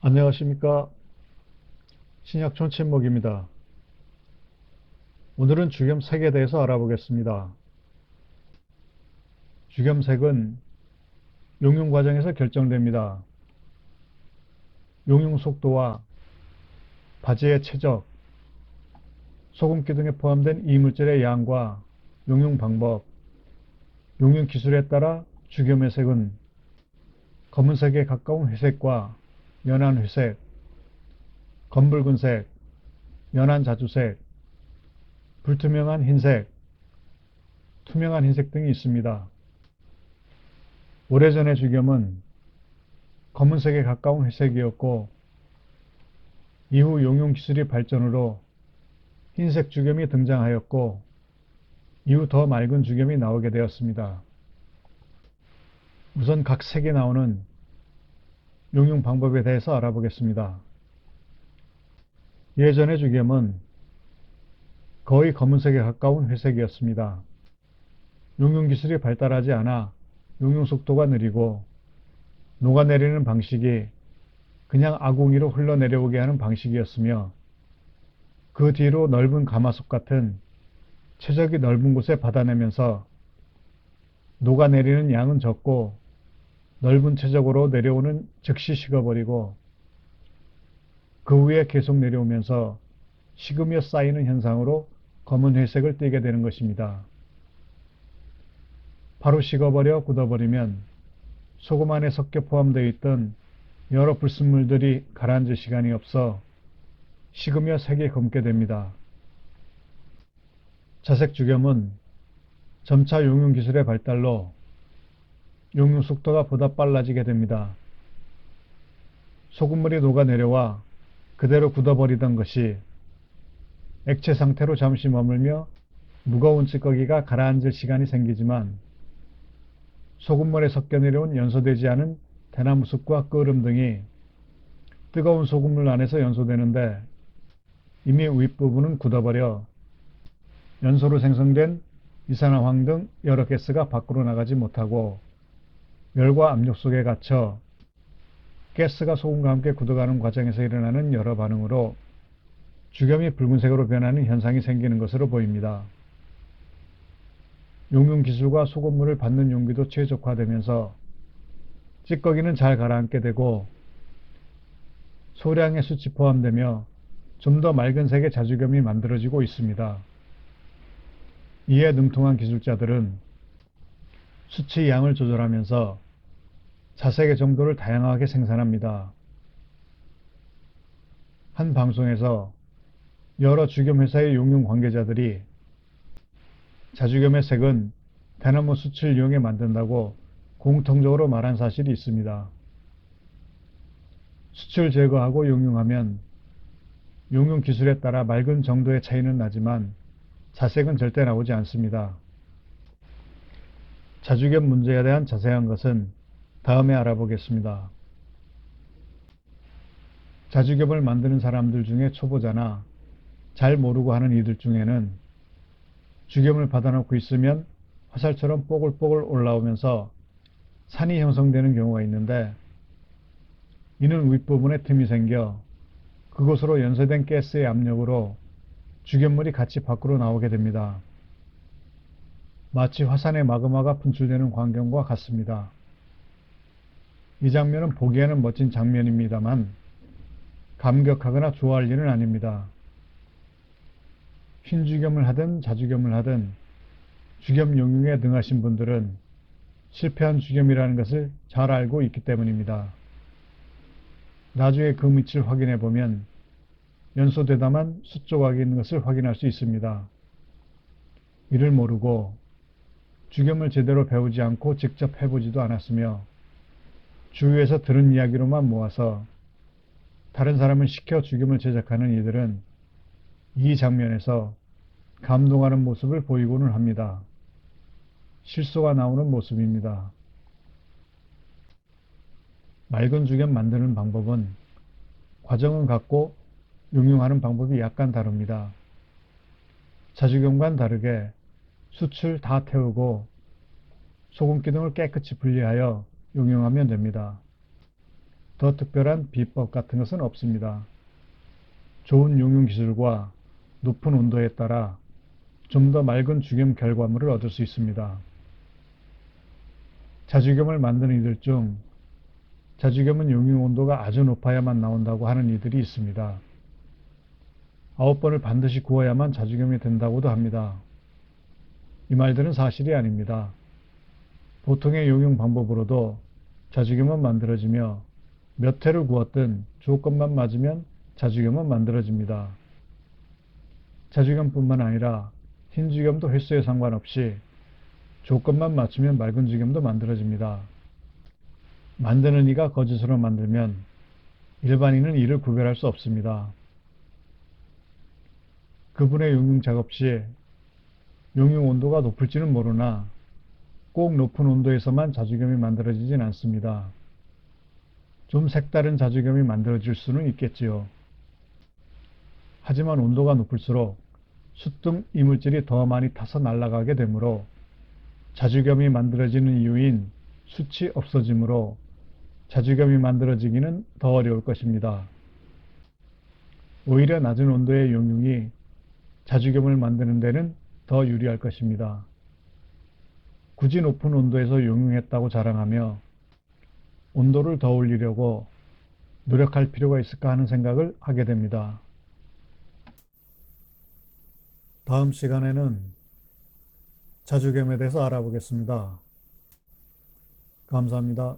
안녕하십니까. 신약촌 친목입니다. 오늘은 주겸색에 대해서 알아보겠습니다. 주겸색은 용융 과정에서 결정됩니다. 용융 속도와 바지의 최적, 소금기 등에 포함된 이물질의 양과 용융 방법, 용융 기술에 따라 주겸의 색은 검은색에 가까운 회색과 연한 회색, 검붉은색, 연한 자주색, 불투명한 흰색, 투명한 흰색 등이 있습니다. 오래전의 주겸은 검은색에 가까운 회색이었고 이후 용융 기술이 발전으로 흰색 주겸이 등장하였고 이후 더 맑은 주겸이 나오게 되었습니다. 우선 각 색이 나오는 용융 방법에 대해서 알아보겠습니다. 예전의 주겸은 거의 검은색에 가까운 회색이었습니다. 용융 기술이 발달하지 않아 용융 속도가 느리고 녹아내리는 방식이 그냥 아궁이로 흘러내려오게 하는 방식이었으며 그 뒤로 넓은 가마솥 같은 최적이 넓은 곳에 받아내면서 녹아내리는 양은 적고 넓은 최적으로 내려오는 즉시 식어버리고 그 위에 계속 내려오면서 식으며 쌓이는 현상으로 검은 회색을 띠게 되는 것입니다. 바로 식어버려 굳어버리면 소금 안에 섞여 포함되어 있던 여러 불순물들이 가라앉을 시간이 없어 식으며 색이 검게 됩니다. 자색 주겸은 점차 용융 기술의 발달로 용융 속도가 보다 빨라지게 됩니다. 소금물이 녹아내려와 그대로 굳어버리던 것이 액체 상태로 잠시 머물며 무거운 찌꺼기가 가라앉을 시간이 생기지만 소금물에 섞여 내려온 연소되지 않은 대나무 숲과 끓음 등이 뜨거운 소금물 안에서 연소되는데 이미 윗부분은 굳어버려 연소로 생성된 이산화황 등 여러 가스가 밖으로 나가지 못하고 열과 압력 속에 갇혀 가스가 소금과 함께 굳어가는 과정에서 일어나는 여러 반응으로 주겸이 붉은색으로 변하는 현상이 생기는 것으로 보입니다. 용융 기술과 소금물을 받는 용기도 최적화되면서 찌꺼기는 잘 가라앉게 되고 소량의 숯이 포함되며 좀 더 맑은 색의 자주겸이 만들어지고 있습니다. 이에 능통한 기술자들은 수치 양을 조절하면서 자색의 정도를 다양하게 생산합니다. 한 방송에서 여러 주겸 회사의 용융 관계자들이 자주겸의 색은 대나무 숯을 이용해 만든다고 공통적으로 말한 사실이 있습니다. 숯을 제거하고 용융하면 용융 기술에 따라 맑은 정도의 차이는 나지만 자색은 절대 나오지 않습니다. 자주겸 문제에 대한 자세한 것은 다음에 알아보겠습니다. 자주겸을 만드는 사람들 중에 초보자나 잘 모르고 하는 이들 중에는 주겸을 받아놓고 있으면 화살처럼 뽀글뽀글 올라오면서 산이 형성되는 경우가 있는데 이는 윗부분에 틈이 생겨 그곳으로 연소된 가스의 압력으로 주겸물이 같이 밖으로 나오게 됩니다. 마치 화산의 마그마가 분출되는 광경과 같습니다. 이 장면은 보기에는 멋진 장면입니다만 감격하거나 좋아할 일은 아닙니다. 흰주겸을 하든 자주겸을 하든 주겸 용융에 능하신 분들은 실패한 주겸이라는 것을 잘 알고 있기 때문입니다. 나중에 그 밑을 확인해 보면 연소되다만 숫조각이 있는 것을 확인할 수 있습니다. 이를 모르고 주겸을 제대로 배우지 않고 직접 해보지도 않았으며 주위에서 들은 이야기로만 모아서 다른 사람을 시켜 주겸을 제작하는 이들은 이 장면에서 감동하는 모습을 보이고는 합니다. 실수가 나오는 모습입니다. 맑은 주겸 만드는 방법은 과정은 같고 용융하는 방법이 약간 다릅니다. 자주겸과는 다르게 숯을 다 태우고 소금 기둥을 깨끗이 분리하여 용융하면 됩니다. 더 특별한 비법 같은 것은 없습니다. 좋은 용융 기술과 높은 온도에 따라 좀 더 맑은 죽염 결과물을 얻을 수 있습니다. 자주겸을 만드는 이들 중 자주겸은 용융 온도가 아주 높아야만 나온다고 하는 이들이 있습니다. 9번을 반드시 구워야만 자주겸이 된다고도 합니다. 이 말들은 사실이 아닙니다. 보통의 용융 방법으로도 자주겸은 만들어지며 몇 회를 구웠든 조건만 맞으면 자주겸은 만들어집니다. 자주겸뿐만 아니라 흰주겸도 횟수에 상관없이 조건만 맞추면 맑은 주겸도 만들어집니다. 만드는 이가 거짓으로 만들면 일반인은 이를 구별할 수 없습니다. 그분의 용융 작업 시 용융 온도가 높을지는 모르나 꼭 높은 온도에서만 자주겸이 만들어지진 않습니다. 좀 색다른 자주겸이 만들어질 수는 있겠지요. 하지만 온도가 높을수록 숯 등 이물질이 더 많이 타서 날아가게 되므로 자주겸이 만들어지는 이유인 숯이 없어지므로 자주겸이 만들어지기는 더 어려울 것입니다. 오히려 낮은 온도의 용융이 자주겸을 만드는 데는 더 유리할 것입니다. 굳이 높은 온도에서 용융했다고 자랑하며 온도를 더 올리려고 노력할 필요가 있을까 하는 생각을 하게 됩니다. 다음 시간에는 자주겸에 대해서 알아보겠습니다. 감사합니다.